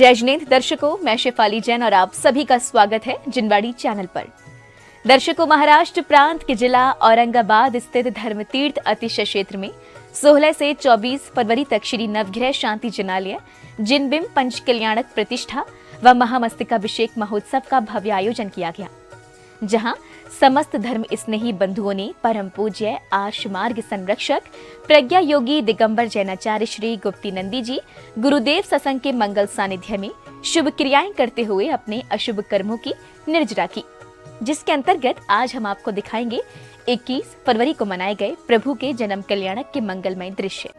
जय जिनेंद्र दर्शकों, मैं शेफाली जैन और आप सभी का स्वागत है जिनवाड़ी चैनल पर। दर्शकों, महाराष्ट्र प्रांत के जिला औरंगाबाद स्थित धर्मतीर्थ अतिशय क्षेत्र में 16 से 24 फरवरी तक श्री नवग्रह शांति जनालय जिनबिंब पंचकल्याणक प्रतिष्ठा व महामस्तकाभिषेक महोत्सव का भव्य आयोजन किया गया, जहां समस्त धर्म स्नेही बंधुओं ने परम पूज्य आर्ष मार्ग संरक्षक प्रज्ञा योगी दिगंबर जैनाचार्य श्री गुप्ती नंदी जी गुरुदेव सत्संग के मंगल सानिध्य में शुभ क्रियाएं करते हुए अपने अशुभ कर्मों की निर्जरा की, जिसके अंतर्गत आज हम आपको दिखाएंगे 21 फरवरी को मनाए गए प्रभु के जन्म कल्याणक के मंगलमय दृश्य।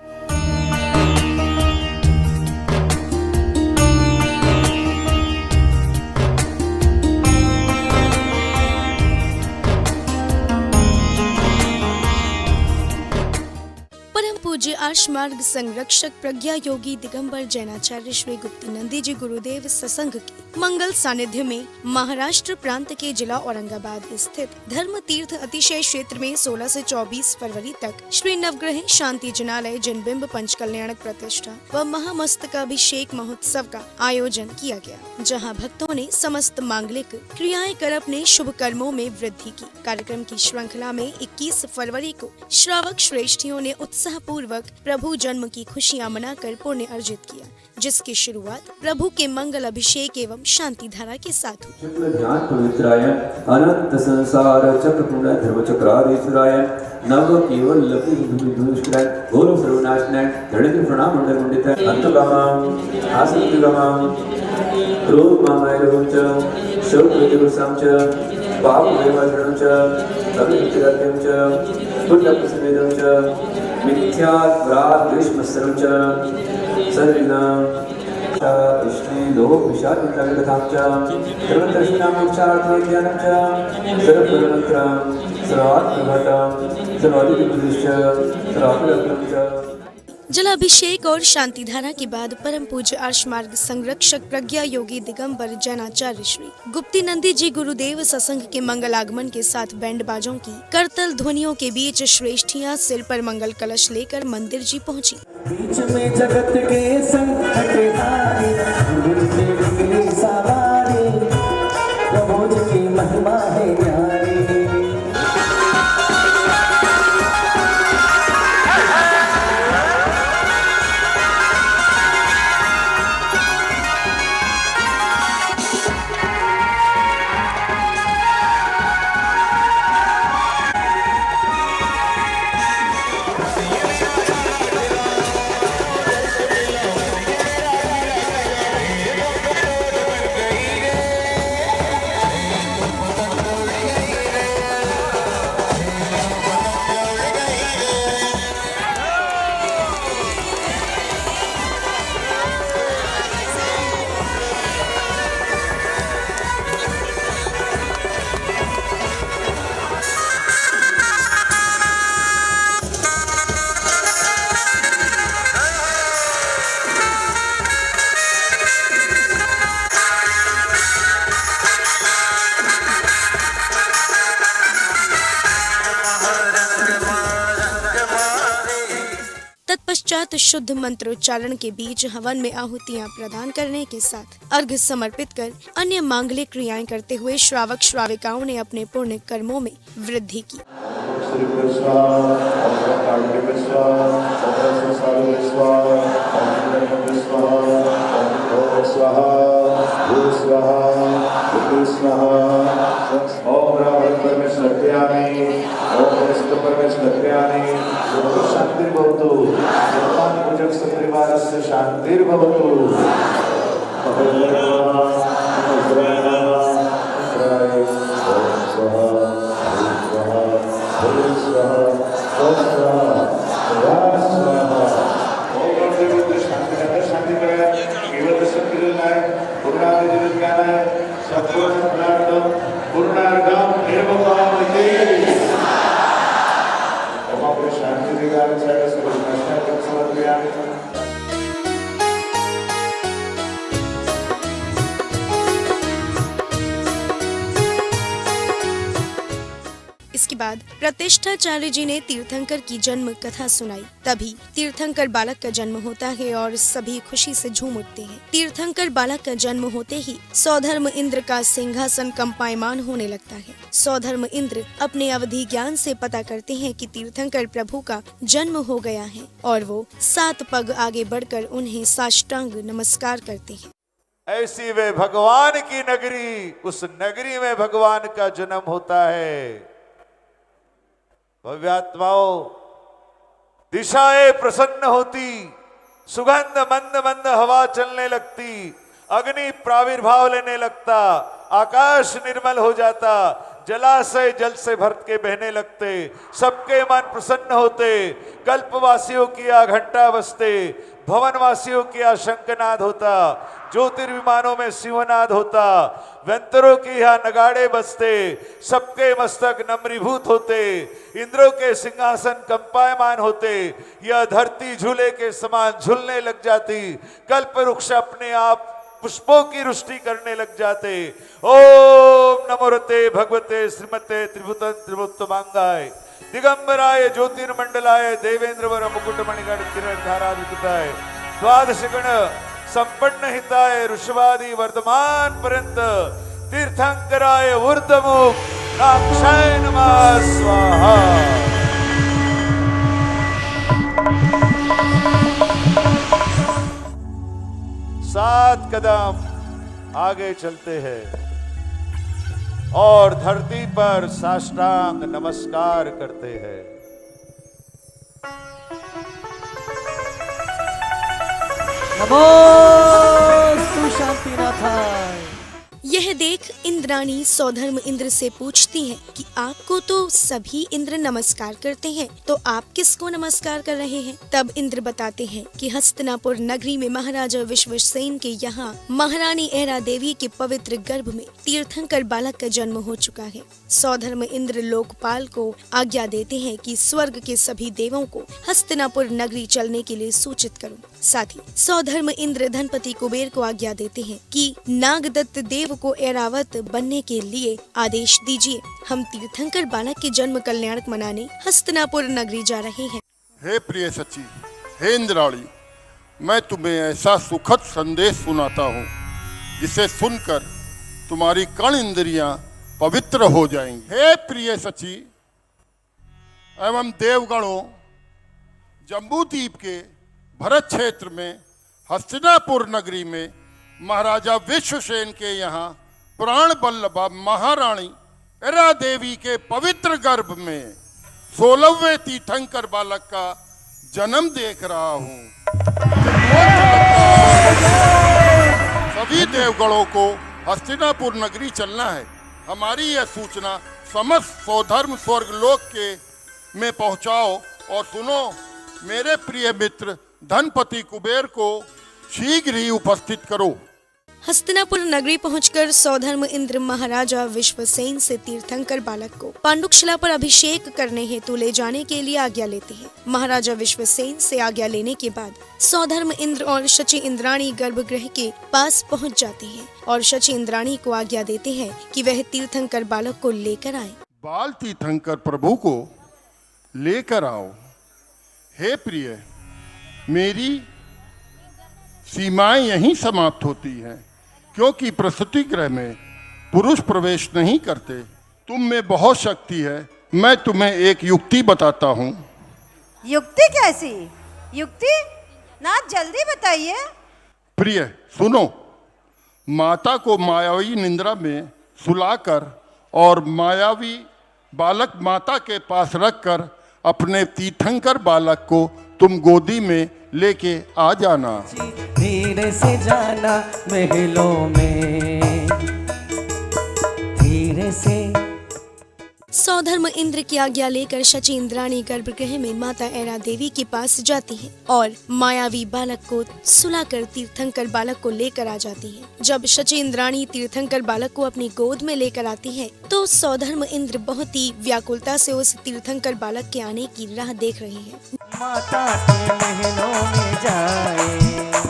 पूज्य आर्ष मार्ग संरक्षक प्रज्ञा योगी दिगंबर जैनाचार्य श्री गुप्ती नंदी जी गुरुदेव सत्संग के मंगल सानिध्य में महाराष्ट्र प्रांत के जिला औरंगाबाद स्थित धर्म तीर्थ अतिशय क्षेत्र में 16 से 24 फरवरी तक श्री नवग्रह शांति जनालय जिनबिंब पंचकल्याणक प्रतिष्ठा व महामस्तकाभिषेक महोत्सव का आयोजन किया गया, जहां भक्तों ने समस्त मांगलिक क्रियाएं कर अपने शुभ कर्मों में वृद्धि की। कार्यक्रम की श्रृंखला में 21 फरवरी को श्रावक श्रेष्ठियों ने उत्साह पूर्वक प्रभु जन्म की खुशियां मनाकर पुण्य अर्जित किया, जिसकी शुरुआत प्रभु के मंगल अभिषेक एवं शांति धारा के साथ हुई। ज्ञान पवित्राय अनंत संसार चक्रपूर्ण धर्म चक्राधीश्वराय नव केवल लकी दुष्कराय घोर सर्वनाशनाय धड़ित प्रणाम मंडल मंडित अंतगमं आसक्तिगमं क्रोध मामयं च शोक विदुषं च पाप विवर्जनं च अभिनित्यं च पुण्य प्रसन्नं च मिथ्या व्रात ग्रीष्मस्त्रं च सर्विनां इष्टे लोक विशाल कथां च सर्वदर्शनां मोक्षार्थं ज्ञानं च सर्वपरमंत्रं सर्वात्मघटं सर्वाधिकदृश्य सर्वात्मकं च। जलाभिषेक और शांति धारा के बाद परम पूज्य आर्ष मार्ग संरक्षक प्रज्ञा योगी दिगंबर जैनाचार्य श्री गुप्ती नंदी जी गुरुदेव सत्संग के मंगल आगमन के साथ बैंड बाजों की करतल ध्वनियों के बीच श्रेष्ठियां सिर पर मंगल कलश लेकर मंदिर जी पहुंची। बीच में जगत के संकट हारे गुरुदेव सवारे प्रभु की महिमा है न्यारी। तत्पश्चात शुद्ध मंत्रोच्चारण के बीच हवन में आहुतियां प्रदान करने के साथ अर्घ्य समर्पित कर अन्य मांगलिक क्रियाएं करते हुए श्रावक श्राविकाओं ने अपने पुण्य कर्मों में वृद्धि की। बाद प्रतिष्ठाचार्य जी ने तीर्थंकर की जन्म कथा सुनाई। तभी तीर्थंकर बालक का जन्म होता है और सभी खुशी से झूम उठते हैं। तीर्थंकर बालक का जन्म होते ही सौधर्म इंद्र का सिंहासन कंपायमान होने लगता है। सौधर्म इंद्र अपने अवधि ज्ञान से पता करते हैं कि तीर्थंकर प्रभु का जन्म हो गया है और वो 7 पग आगे बढ़कर उन्हें साष्टांग नमस्कार करते हैं। ऐसी वे भगवान की नगरी, उस नगरी में भगवान का जन्म होता है। भव्यात्माओं, दिशाएं प्रसन्न होती, सुगंध मंद मंद हवा चलने लगती, अग्नि प्राविर्भाव लेने लगता, आकाश निर्मल हो जाता, जलाशय जल से भर के बहने लगते, सबके मन प्रसन्न होते, कल्पवासियों की घंटा बजते, भवनवासियों की शंखनाद होता, ज्योतिर्विमानों में सिंहनाद होता, वेंतरों की यहाँ नगाड़े बजते, सबके मस्तक नम्रीभूत होते, इंद्रों के सिंहासन कंपायमान होते, यह धरती झूले के समान झूलने लग जाती, कल्प वृक्ष अपने आप पुष्पों की वृष्टि करने लग जाते। ओम नमोरते भगवते श्रीमते त्रिभुवन त्रिभुवत्तमांगाय दिगंबराय ज्योतिर्मंडलाय देवेंद्रवर मुकुटमणिगण किरणधारा विकुटाय द्वादश गण संपन्न हिताय ऋषवादि वर्धमान पर्यंत तीर्थंकराय ऊर्ध्वमुख नाक्षाय नमः स्वाहा। सात कदम आगे चलते हैं और धरती पर साष्टांग नमस्कार करते हैं। नमोस्तु शांतिनाथाय। यह देख इंद्राणी सौधर्म इंद्र से पूछती है कि आपको तो सभी इंद्र नमस्कार करते हैं, तो आप किसको नमस्कार कर रहे हैं? तब इंद्र बताते हैं कि हस्तिनापुर नगरी में महाराजा विश्वसेन के यहाँ महारानी ऐरा देवी के पवित्र गर्भ में तीर्थंकर बालक का जन्म हो चुका है। सौधर्म इंद्र लोकपाल को आज्ञा देते हैं कि स्वर्ग के सभी देवों को हस्तिनापुर नगरी चलने के लिए सूचित करो। साथ ही सौधर्म इंद्र धनपति कुबेर को आज्ञा देते हैं कि नागदत्त देव को ऐरावत बनने के लिए आदेश दीजिए। हम तीर्थंकर बालक के जन्म कल्याणक मनाने हस्तिनापुर नगरी जा रहे हैं। हे प्रिय सची, हे इंद्राणी, मैं तुम्हें ऐसा सुखद संदेश सुनाता हूँ जिसे सुनकर तुम्हारी कण इंद्रियां पवित्र हो जाएंगी। हे प्रिय सची एवं देवगणों, जम्बूद्वीप के भरत क्षेत्र में हस्तिनापुर नगरी में महाराजा विश्वसेन के यहाँ प्राण बल्लभा महारानी ऐरा देवी के पवित्र गर्भ में 16वें तीर्थंकर बालक का जन्म देख रहा हूँ। सभी देवगणों को हस्तिनापुर नगरी चलना है। हमारी यह सूचना समस्त सौधर्म स्वर्ग लोक के में पहुँचाओ और सुनो, मेरे प्रिय मित्र धनपति कुबेर को शीघ्र ही उपस्थित करो। हस्तिनापुर नगरी पहुंचकर सौधर्म इंद्र महाराजा विश्वसेन से तीर्थंकर बालक को पांडुकशिला पर अभिषेक करने हेतु ले जाने के लिए आज्ञा लेते हैं। महाराजा विश्वसेन से आज्ञा लेने के बाद सौधर्म इंद्र और शची इंद्राणी गर्भगृह के पास पहुंच जाते हैं और शची इंद्राणी को आज्ञा देते हैं कि वह तीर्थंकर बालक को लेकर आए। बाल तीर्थंकर प्रभु को लेकर आओ। हे प्रिय, मेरी सीमाएं यहीं समाप्त होती हैं, क्योंकि प्रसूति गृह में पुरुष प्रवेश नहीं करते। तुम में बहुत शक्ति है। मैं तुम्हें एक युक्ति बताता हूँ। युक्ति कैसी युक्ति? ना जल्दी बताइए। प्रिय सुनो, माता को मायावी निंद्रा में सुलाकर और मायावी बालक माता के पास रखकर अपने तीर्थंकर बालक को तुम गोदी में लेके आ जाना। धीरे से जाना महलों में, धीरे से। सौधर्म इंद्र की आज्ञा लेकर शची इंद्राणी गर्भगृह में माता ऐरा देवी के पास जाती हैं और मायावी बालक को सुलाकर तीर्थंकर बालक को लेकर आ जाती हैं। जब शची इंद्राणी तीर्थंकर बालक को अपनी गोद में लेकर आती हैं, तो सौधर्म इंद्र बहुत ही व्याकुलता से उस तीर्थंकर बालक के आने की राह देख रहे हैं। माता के महलों में जाए,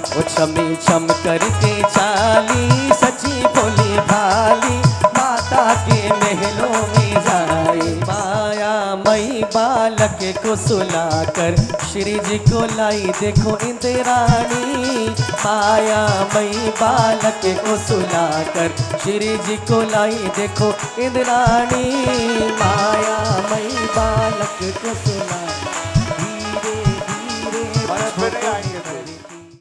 वो छमी छम करके चाली, सची बोली भाली, माता के महलों में जाए। माया मई बालक को सुलाकर श्री जी को लाई देखो इंद्राणी। माया मई बालक को सुलाकर श्री जी को लाई देखो इंद्राणी। माया मई बालक को सुला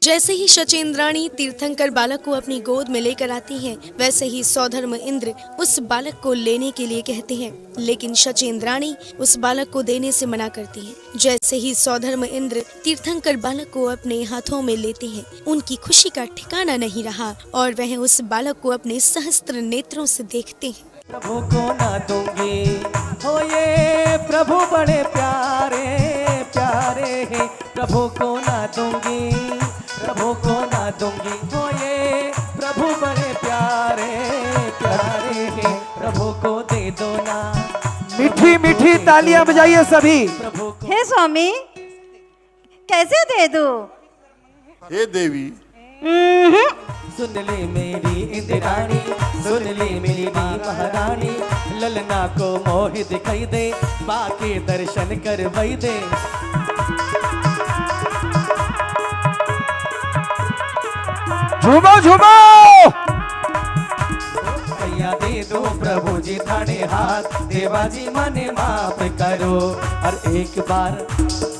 जैसे ही शचेंद्राणी तीर्थंकर बालक को अपनी गोद में लेकर आती हैं, वैसे ही सौधर्म इंद्र उस बालक को लेने के लिए कहते हैं, लेकिन शचेंद्राणी उस बालक को देने से मना करती है। जैसे ही सौधर्म इंद्र तीर्थंकर बालक को अपने हाथों में लेते हैं, उनकी खुशी का ठिकाना नहीं रहा और वह उस बालक को अपने सहस्त्र नेत्रों से देखते हैं। प्रभु को ना दूंगी हो ये प्रभु बड़े प्यारे प्यारे हैं। प्रभु को ना दूंगी, प्रभु को ना दूंगी हो ये प्रभु बड़े प्यारे प्यारे हैं। प्रभु को दे दो ना। मीठी मीठी तालियां बजाइए सभी। प्रभु को हे स्वामी कैसे दे दो? हे देवी, सुन ले मेरी इंद्राणी, सुन ले मेरी महारानी। ललना को मोह दिखाई दे, बाके दर्शन करवाई दे। झूमो झूमो। भैया दे दो प्रभु जी थाने हाथ, देवाजी मने माफ करो। और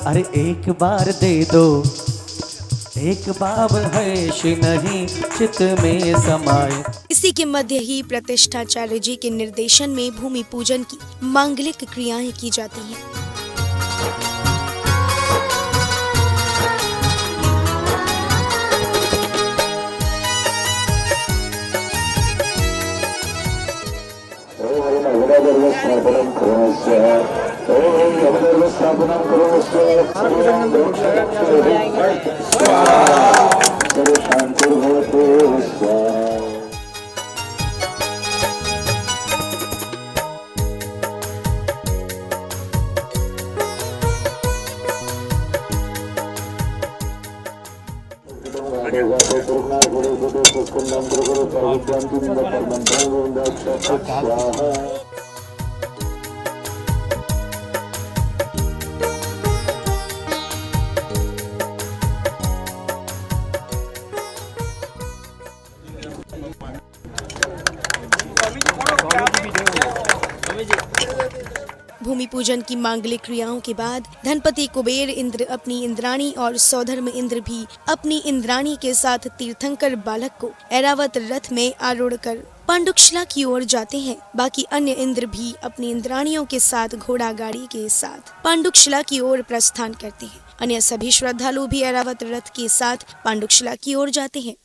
अरे एक बार दे दो, एक बाब है शि नहीं चित में समाये। इसी के मध्य ही प्रतिष्ठाचार्य जी के निर्देशन में भूमि पूजन की मांगलिक क्रियाएं की जाती हैं। भूमि पूजन की मांगलिक क्रियाओं के बाद धनपति कुबेर इंद्र अपनी इंद्राणी और सौधर्म इंद्र भी अपनी इंद्राणी के साथ तीर्थंकर बालक को ऐरावत रथ में आरूढ़ कर पांडुकशिला की ओर जाते हैं। बाकी अन्य इंद्र भी अपनी इंद्राणियों के साथ घोड़ा गाड़ी के साथ पांडुकशिला की ओर प्रस्थान करते हैं। अन्य सभी श्रद्धालु भी ऐरावत रथ के साथ पांडुकशिला की ओर जाते हैं।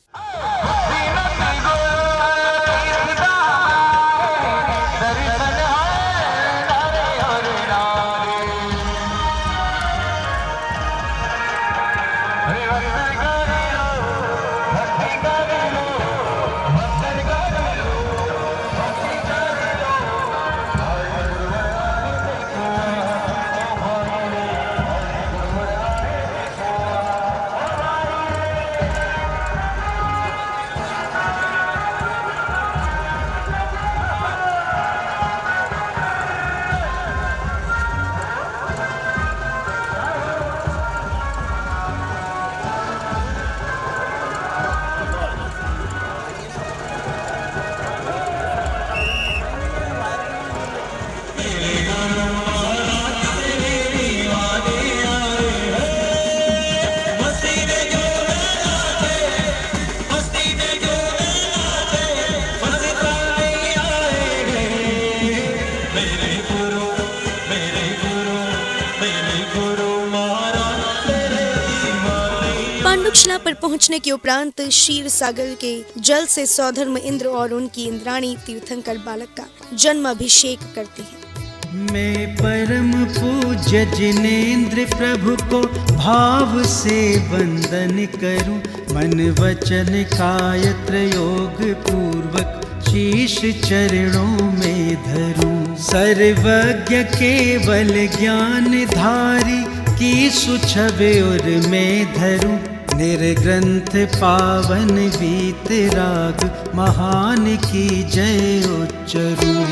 पांडुकशिला पर पहुंचने के उपरांत क्षीर सागर के जल से सौधर्म इंद्र और उनकी इंद्राणी तीर्थंकर बालक का जन्माभिषेक करते हैं। मैं परम पूज्य जिनेंद्र प्रभु को भाव से वंदन करूं, मन वचन काय त्रयोग पूर्वक शीश चरणों में धरूं। सर्वज्ञ केवल ज्ञान धारी की सुछवे और मैं धरूं। निर्ग्रंथ पावन वीतराग महान की जय उच्चरूं।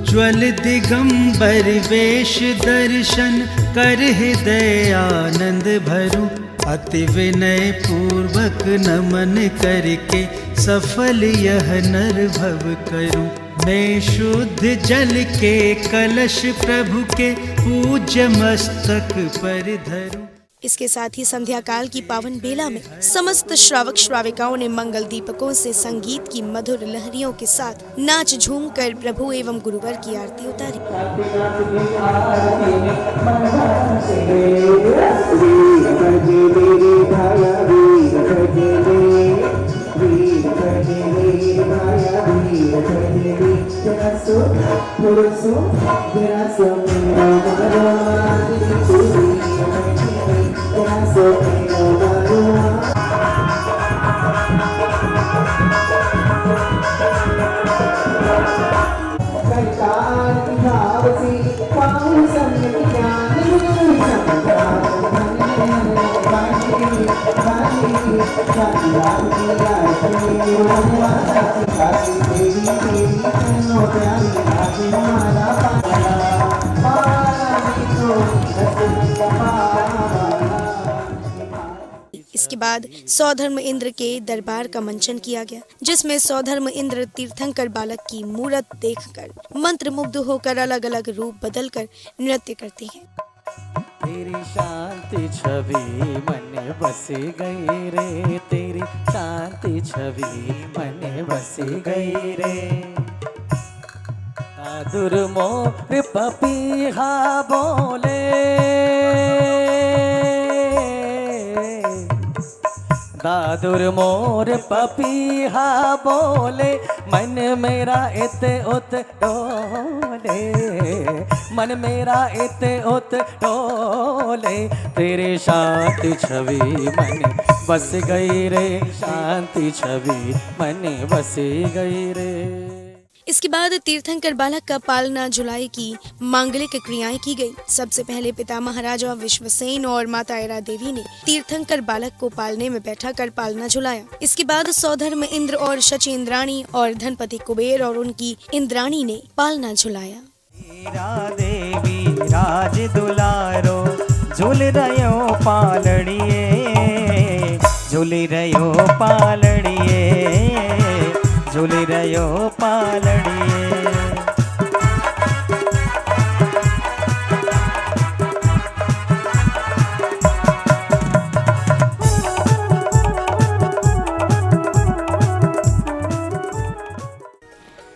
उज्ज्वल दिगंबर वेश दर्शन कर हृदय आनंद भरूं। अति विनय पूर्वक नमन करके सफल यह नर भव करूं। मैं शुद्ध जल के कलश प्रभु के पूज्य मस्तक पर धरूं। इसके साथ ही संध्या काल की पावन बेला में समस्त श्रावक श्राविकाओं ने मंगल दीपकों से संगीत की मधुर लहरियों के साथ नाच झूम कर प्रभु एवं गुरुवर की आरती उतारी। इसके बाद सौधर्म इंद्र के दरबार का मंचन किया गया, जिसमें सौधर्म इंद्र तीर्थंकर बालक की मूरत देखकर मंत्रमुग्ध होकर अलग अलग रूप बदलकर नृत्य करते हैं। तेरी शांति छवि मन बस गई रे, तेरी शांति छवि मन बस गई रे। दादुर मोर पपीहा बोले, दादुर मोर पपीहा बोले, मन मेरा इत उत डोले, मन मेरा इत उत डोले। तेरे शांति छवि मन बस गई रे, शांति छवि मन बस गई रे। इसके बाद तीर्थंकर बालक का पालना झुलाई की मांगलिक क्रियाएं की गई। सबसे पहले पिता महाराजा विश्वसेन और माता ऐरा देवी ने तीर्थंकर बालक को पालने में बैठा कर पालना झुलाया। इसके बाद सौधर्म इंद्र और शची इंद्राणी और धनपति कुबेर और उनकी इंद्राणी ने पालना झुलाया। देवी राज दुलारो झूल रहो पालड़िए, झूल रहो पालड़िए, झूल रहो पालड़िए।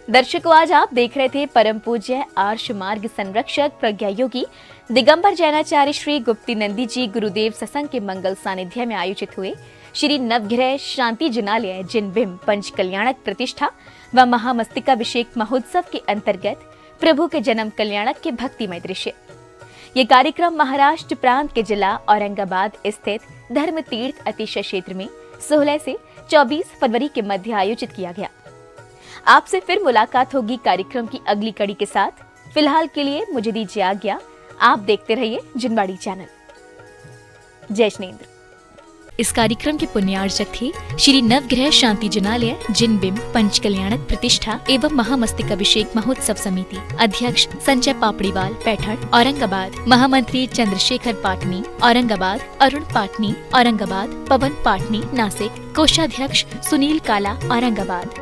दर्शकों, आज आप देख रहे थे परम पूज्य आर्ष मार्ग संरक्षक प्रज्ञा योगी दिगंबर जैनाचार्य श्री गुप्तिनंदी जी गुरुदेव सत्संग के मंगल सानिध्य में आयोजित हुए श्री नवग्रह शांति जिनालय जिनबिंब पंच कल्याणक प्रतिष्ठा व महामस्तिकाभिषेक महोत्सव के अंतर्गत प्रभु के जन्म कल्याणक के भक्तिमय दृश्य। ये कार्यक्रम महाराष्ट्र प्रांत के जिला औरंगाबाद स्थित धर्म तीर्थ अतिशय क्षेत्र में 16 से 24 फरवरी के मध्य आयोजित किया गया। आपसे फिर मुलाकात होगी कार्यक्रम की अगली कड़ी के साथ। फिलहाल के लिए मुझे दीजिए आज्ञा। आप देखते रहिए जिनवाड़ी चैनल। जय श्रीनेंद्र। इस कार्यक्रम के पुण्यार्चक थे श्री नवग्रह शांति जिनालय जिनबिंब पंच कल्याणक प्रतिष्ठा एवं महामस्तिकाभिषेक महोत्सव समिति। अध्यक्ष संजय पापड़ीवाल पैठण औरंगाबाद, महामंत्री चंद्रशेखर पाटनी औरंगाबाद, अरुण पाटनी औरंगाबाद, पवन पाटनी नासिक, कोषाध्यक्ष सुनील काला औरंगाबाद।